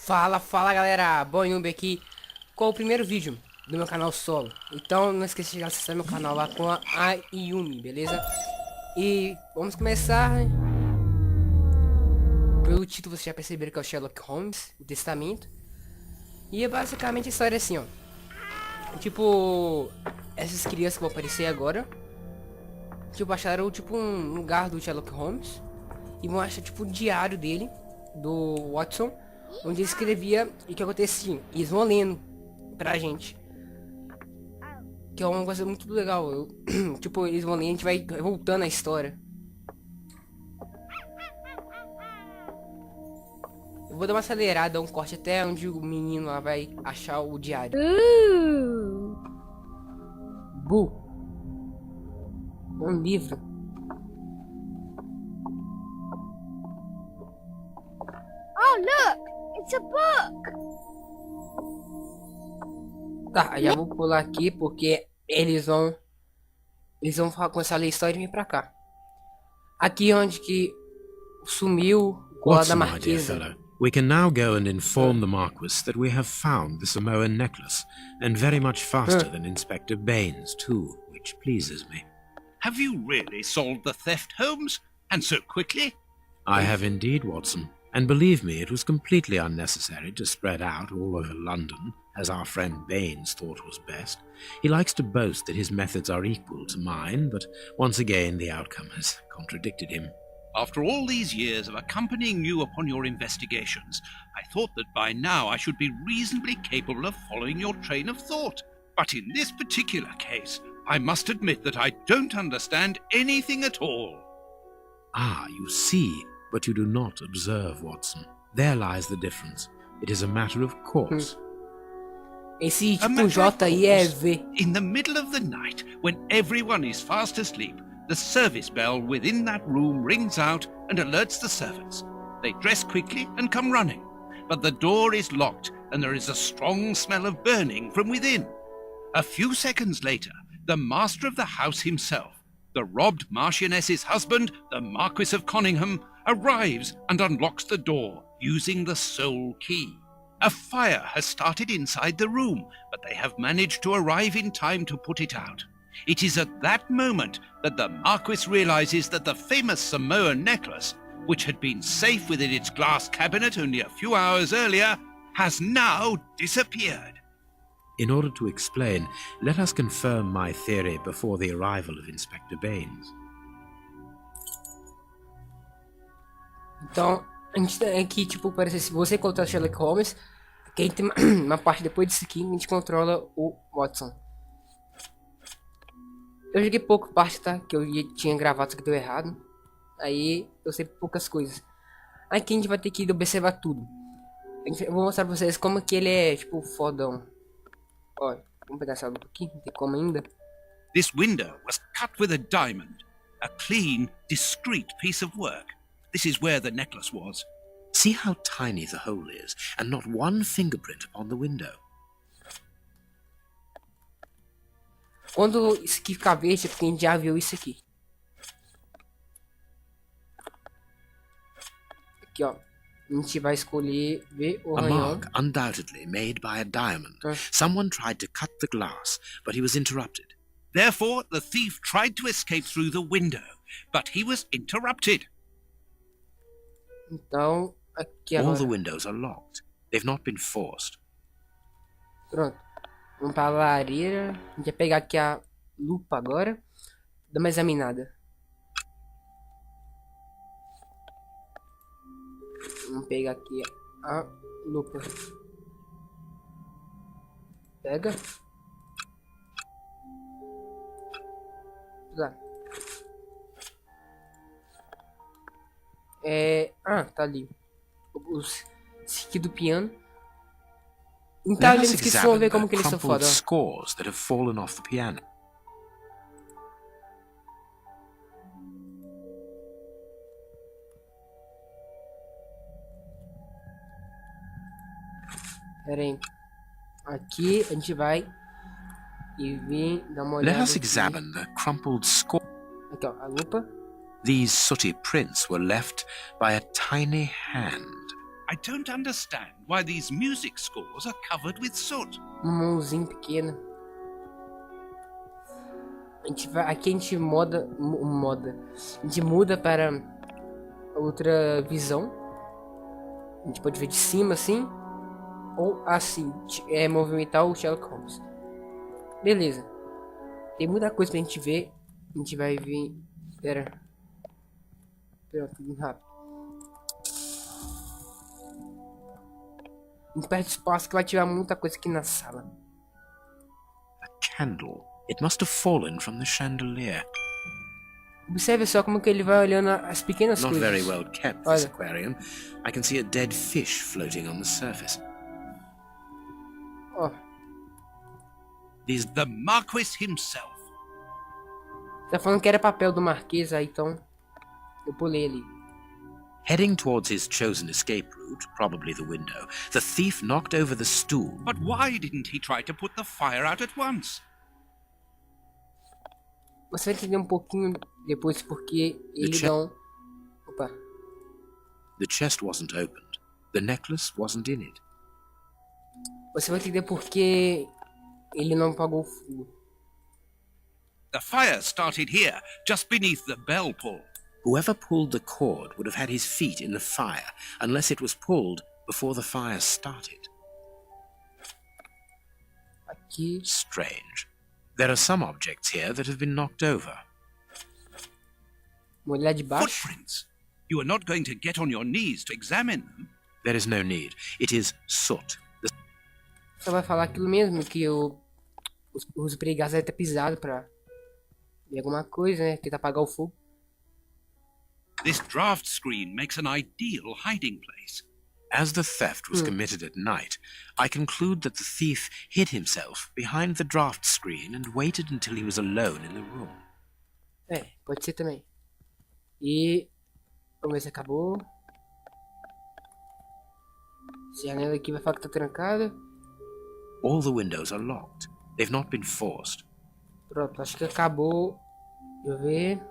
Fala galera, Boyumbi aqui com o primeiro vídeo do meu canal solo. Então não esqueça de acessar meu canal lá com a Yumi, beleza? E vamos começar. Pelo título vocês já perceberam que é o Sherlock Holmes, o Testamento. E é basicamente a história assim, ó. Tipo, essas crianças que vão aparecer agora, tipo, acharam tipo um lugar do Sherlock Holmes e vão achar tipo o diário dele, do Watson, onde ele escrevia e o que acontecia. E eles vão lendo pra gente. Que é uma coisa muito legal. Tipo, eles vão lendo e a gente vai voltando a história. Eu vou dar uma acelerada, um corte até onde o menino lá vai achar o diário. Bu. Um livro. Oh, look! It's a book! Tá, já vou pular aqui porque eles vão começar a ler a história e vir pra cá. Aqui onde que sumiu o colar da Watson, my dear marquesa. fellow, we can now go and inform the Marquis that we have found the Samoan necklace, and very much faster than Inspector Baines, too, which pleases me. Have you really solved the theft, Holmes? And so quickly? I have indeed, Watson, and believe me, it was completely unnecessary to spread out all over London, as our friend Baines thought was best. He likes to boast that his methods are equal to mine, but once again the outcome has contradicted him. After all these years of accompanying you upon your investigations, I thought that by now I should be reasonably capable of following your train of thought. But in this particular case, I must admit that I don't understand anything at all. Ah, you see, but you do not observe, Watson. There lies the difference. It is a matter of course. Esse A tipo matter of J aí é course. V. In the middle of the night, when everyone is fast asleep, the service bell within that room rings out and alerts the servants. They dress quickly and come running, but the door is locked and there is a strong smell of burning from within. A few seconds later, the master of the house himself, the robbed Marchioness's husband, the Marquis of Conyngham, arrives and unlocks the door using the sole key. A fire has started inside the room, but they have managed to arrive in time to put it out. It is at that moment that the Marquis realizes that the famous Samoan necklace, which had been safe within its glass cabinet only a few hours earlier, has now disappeared. In order to explain, let us confirm my theory before the arrival of Inspector Baines. Então, a gente tem aqui, tipo, parece se você controla Sherlock Holmes, que a gente tem uma parte depois disso aqui, a gente controla o Watson. Eu joguei pouco parte, tá? Que eu tinha gravado, só que deu errado. Aí, eu sei poucas coisas. Aqui a gente vai ter que observar tudo. Eu vou mostrar pra vocês como que ele é, tipo, fodão. Olha, vamos pegar essa lupa aqui, não tem como ainda. This window was cut with a diamond, a clean, discreet piece of work. This is where the necklace was. See how tiny the hole is, and not one fingerprint upon the window. Quando isso aqui ficar verde, é porque a gente já viu isso aqui. Aqui, ó. A gente vai escolher ver o A arranhão. mark undoubtedly made by a diamond. Someone tried to cut the glass, but he was interrupted. Therefore, the thief tried to escape through the window, but he was interrupted. Então, aqui All agora. the windows are locked. They've not been forced. Pronto. Vamos pra lareira. A gente vai pegar aqui a lupa agora. Dá uma examinada. Vamos pegar aqui a lupa. Pega. Lá. Tá ali. Esse aqui do piano. Então Let us eles que vão ver examine como the que eles são crumpled foda. scores that have fallen off the piano. Pera aí. Aqui a gente vai e vir dar uma Let olhada. us Aqui. examine the crumpled score. Aqui, ó, a lupa. These sooty prints were left by a tiny hand. I don't understand why these music scores are covered with soot. Uma mãozinha pequena. Aqui a gente a gente muda para outra visão. A gente pode ver de cima assim. Ou assim. Movimentar o Sherlock Holmes. Beleza. Tem muita coisa pra gente ver. A gente vai ver. Espera, tudo rápido. A gente perde espaço que vai tirar muita coisa aqui na sala. A candle. It must have fallen from the chandelier. Observe só como que ele vai olhando as pequenas Not coisas. very well kept, this aquarium. I can see a dead fish floating on the surface. Ó. Is the Marquis himself. Tá falando que era papel do Marquês, aí então eu pulei ali. Heading towards his chosen escape route, probably the window, the thief knocked over the stool. But why didn't he try to put the fire out at once? Você vai entender um pouquinho depois porque ele não... Opa. The chest wasn't opened. The necklace wasn't in it. Você vai entender porque ele não apagou o fogo. The fire started here, just beneath the bell pull. Whoever pulled the cord would have had his feet in the fire, unless it was pulled before the fire started. Aqui. Strange. There are some objects here that have been knocked over. Vou olhar de baixo. Footprints. You are not going to get on your knees to examine them. There is no need. It is soot. Só vai falar aquilo mesmo que os pregados devem ter pisado pra ver alguma coisa, né? Tentar apagar o fogo. This draft screen makes an ideal hiding place. As the theft was committed at night, I conclude that the thief hid himself behind the draft screen and waited until he was alone in the room. Pode ser também. E vamos ver se acabou. Se a janela aqui vai falar que tá trancada. All the windows are locked. They've not been forced. Pronto, acho que acabou. Deixa eu ver.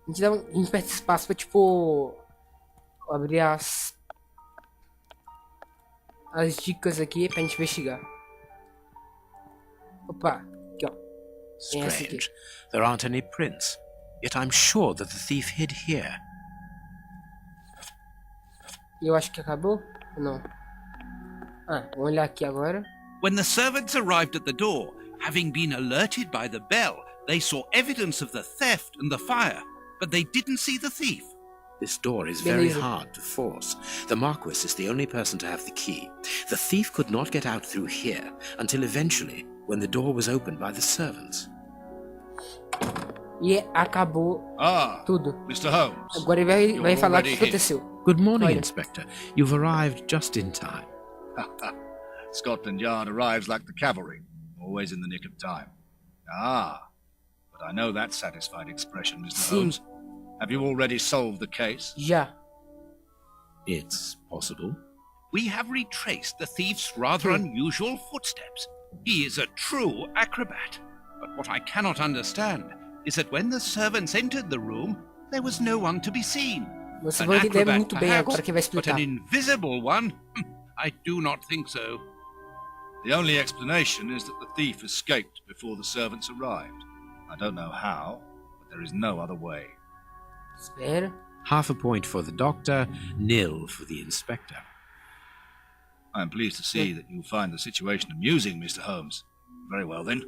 A gente perde espaço pra, tipo, abrir as dicas aqui pra gente investigar. Opa, aqui ó. Tem essa aqui. Strange. There aren't any prints. Yet I'm sure that the thief hid here. E eu acho que acabou? Ou não? Vamos olhar aqui agora. When the servants arrived at the door, having been alerted by the bell, they saw evidence of the theft and the fire, but they didn't see the thief. This door is very hard to force. The Marquis is the only person to have the key. The thief could not get out through here until eventually, when the door was opened by the servants. E acabou tudo. Mr. Holmes. Agora ele vai falar o que aconteceu. Good morning, Olha. Inspector. You've arrived just in time. Scotland Yard arrives like the cavalry, always in the nick of time. But I know that satisfied expression, Mr. Sim. Holmes. Have you already solved the case? Já. It's possible. We have retraced the thief's rather unusual footsteps. He is a true acrobat. But what I cannot understand is that when the servants entered the room, there was no one to be seen. Você An vai entender acrobat, muito bem perhaps, agora que vai but explicar. an invisible one? I do not think so. The only explanation is that the thief escaped before the servants arrived. I don't know how, but there is no other way. Espera. Half a point for the doctor, nil for the inspector. I am pleased to see that you find the situation amusing, Mr. Holmes. Very well, then.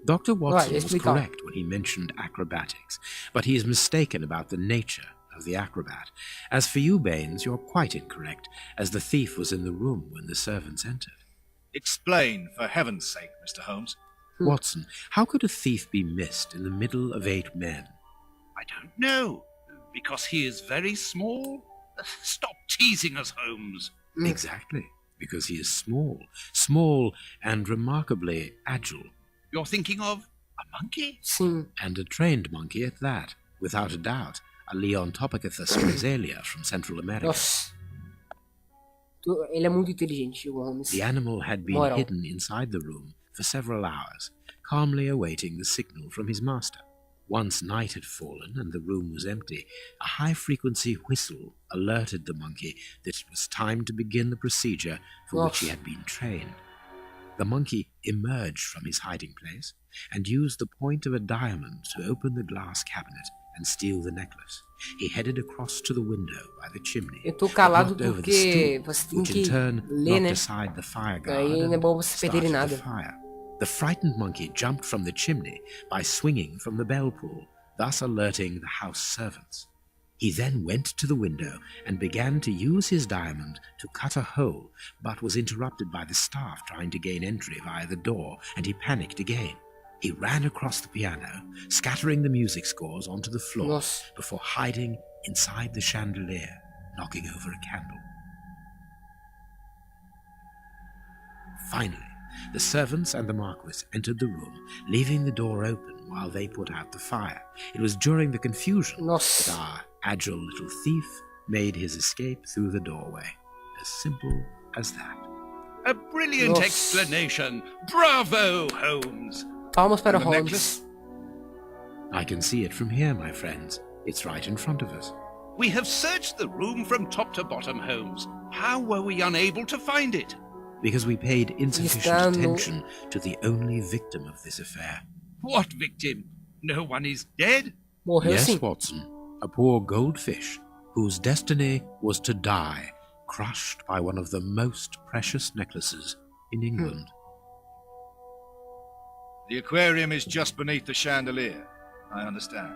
Dr. Watson was explica. correct when he mentioned acrobatics, but he is mistaken about the nature of the acrobat. As for you, Baines, you're quite incorrect, as the thief was in the room when the servants entered. Explain, for heaven's sake, Mr. Holmes. Watson, how could a thief be missed in the middle of 8 men? I don't know. Because he is very small? Stop teasing us, Holmes. Exactly, because he is small and remarkably agile, You're thinking of a monkey? Sim. and a trained monkey at that, without a doubt, a Leontopithecus Brazilia from Central America. Nossa. Ele é muito inteligente, o Holmes. The animal had been Moral. hidden inside the room for several hours, calmly awaiting the signal from his master. Once night had fallen and the room was empty, a high-frequency whistle alerted the monkey that it was time to begin the procedure for which he had been trained. The monkey emerged from his hiding place and used the point of a diamond to open the glass cabinet and steal the necklace. He headed across to the window by the chimney, Eu tô but calado knocked over the porque stool, você tem which in que turn ler, knocked né? aside the fire guard Aí não é and bom você perder started nada. the fire. The frightened monkey jumped from the chimney by swinging from the bell pull, thus alerting the house servants. He then went to the window and began to use his diamond to cut a hole, but was interrupted by the staff trying to gain entry via the door, and he panicked again. He ran across the piano, scattering the music scores onto the floor Nossa. before hiding inside the chandelier, knocking over a candle. Finally, the servants and the Marquis entered the room, leaving the door open while they put out the fire. It was during the confusion Nossa. that our agile little thief made his escape through the doorway. As simple as that. A brilliant Nossa. explanation. Bravo, Holmes. Palmas para And the Holmes. necklace? I can see it from here, my friends. It's right in front of us. We have searched the room from top to bottom, Holmes. How were we unable to find it? Because we paid insufficient Está no- attention to the only victim of this affair. What victim? No one is dead? Morreu Yes, sim. Watson, a poor goldfish whose destiny was to die, crushed by one of the most precious necklaces in England. The aquarium is just beneath the chandelier. I understand.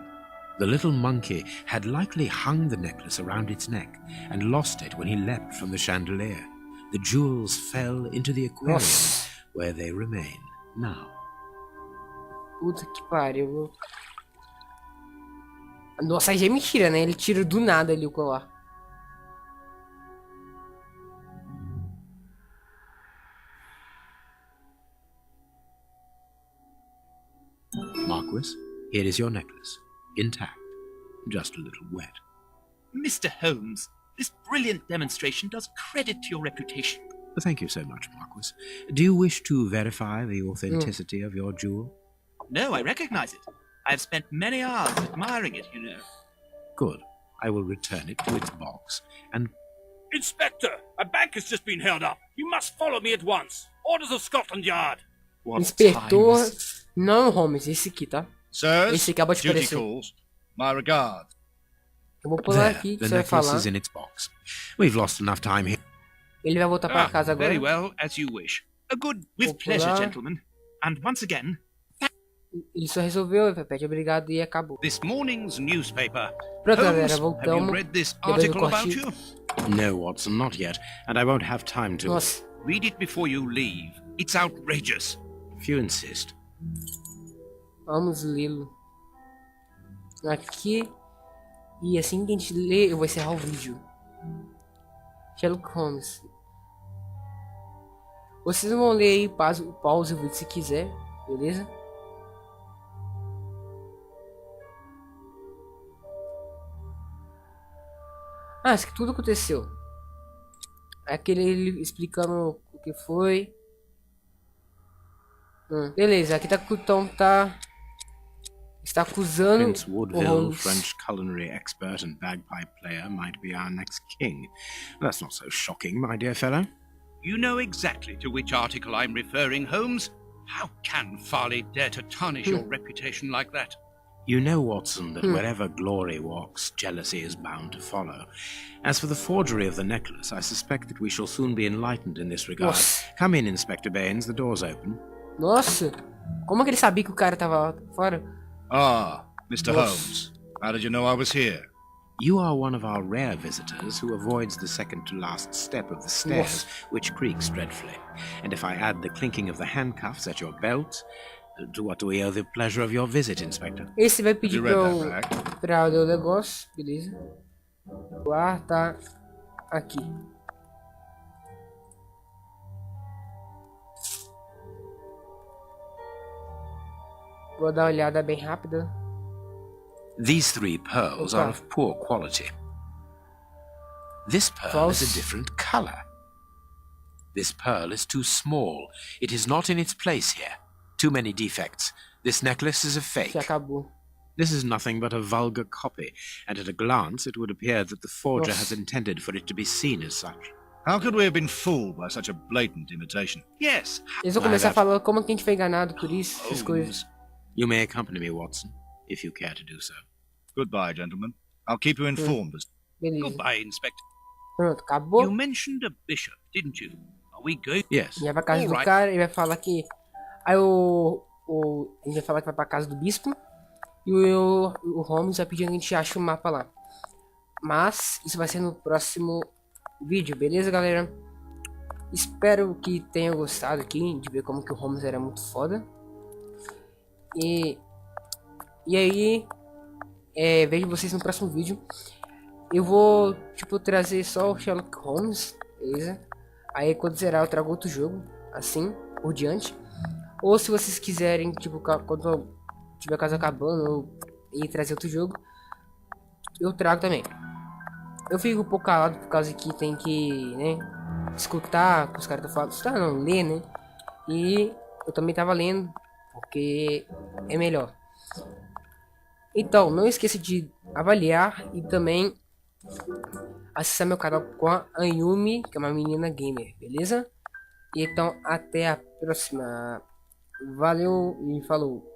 The little monkey had likely hung the necklace around its neck and lost it when he leapt from the chandelier. The jewels fell into the aquarium, Nossa. where they remain now. Puta que pariu. Nossa, aí já é mentira, né? Ele tira do nada ali o colar. Marquis, here is your necklace, intact, just a little wet. Mr. Holmes, this brilliant demonstration does credit to your reputation. Thank you so much, Marquis. Do you wish to verify the authenticity of your jewel? No, I recognize it. I have spent many hours admiring it, you know. Good. I will return it to its box, and Inspector, a bank has just been held up. You must follow me at once. Orders of Scotland Yard. What Inspetor. times? Não, Holmes, esse aqui, tá? Sirs, Esse acaba de duty aparecer. calls. My regard. Eu vou pular there, aqui, que the você vai necklace falar. is in its box. We've lost enough time here. Ele vai voltar pra casa agora. Very well, as you wish. A good... With pleasure, Hola. gentlemen. And once again, Ele só resolveu, repete obrigado e acabou. This morning's newspaper. Pronto, galera, Holmes, have you voltamos. read this Depois do article about corte. you? No, Watson, not yet, and I won't have time to. Nossa, Read it before you leave. It's outrageous. If you insist. vamos lê-lo. Aqui. E assim que a gente lê, eu vou encerrar o vídeo. Sherlock Holmes. Vocês vão ler aí, pause o vídeo se quiser, beleza? Ah, isso que tudo aconteceu. Aquele ele explicando o que foi. Beleza, aqui tá está acusando Prince o Woodville, Holmes. French culinary expert and bagpipe player, might be our next king. That's not so shocking, my dear fellow. You know exactly to which article I'm referring, Holmes. How can Farley dare to tarnish your reputation like that? You know, Watson, that wherever glory walks, jealousy is bound to follow. As for the forgery of the necklace, I suspect that we shall soon be enlightened in this regard. Nossa. Come in, Inspector Baines, the door's open. Nossa, como é que ele sabia que o cara tava fora? Ah, Mr. Yes. Holmes. How did you know I was here? You are one of our rare visitors who avoids the second-to-last step of the stairs, which creaks dreadfully. And if I add the clinking of the handcuffs at your belt, to what do we owe the pleasure of your visit, Inspector? Esse vai Have pedir you pra read eu, that back? pra eu ler o negócio, beleza? O ar tá aqui. Vou dar uma olhada bem rápida. These 3 pearls Opa. are of poor quality. This pearl False. is a different color. This pearl is too small. It is not in its place here. Too many defects. This necklace is a fake. Já acabou. This is nothing but a vulgar copy, and at a glance it would appear that the forger has Nossa. intended for it to be seen as such. How could we have been fooled by such a blatant imitation? Yes, Eles vão começar falando como que a gente foi enganado por isso, essas coisas. You may accompany me, Watson, if you care to do so. Goodbye, gentlemen. I'll keep you informed as... Beleza. goodbye, Inspector. Pronto, acabou. You mentioned a bishop, didn't you? Are we going? Yes. Ele vai pra casa do Alright. cara, ele vai falar que... Aí ele vai falar que vai pra casa do bispo. E o Holmes vai pedir que a gente ache o mapa lá. Mas isso vai ser no próximo vídeo, beleza, galera? Espero que tenham gostado aqui de ver como que o Holmes era muito foda. E aí, vejo vocês no próximo vídeo. Eu vou, tipo, trazer só o Sherlock Holmes, beleza? Aí quando zerar eu trago outro jogo, assim, por diante. Ou se vocês quiserem, tipo, quando tiver a casa acabando e trazer outro jogo, eu trago também. Eu fico um pouco calado por causa que tem que, né, escutar o que os caras estão falando. Escutar não, ler, né? E eu também tava lendo, porque é melhor. Então, não esqueça de avaliar e também acessar meu canal com a Ayumi, que é uma menina gamer, beleza? E então, até a próxima. Valeu e falou!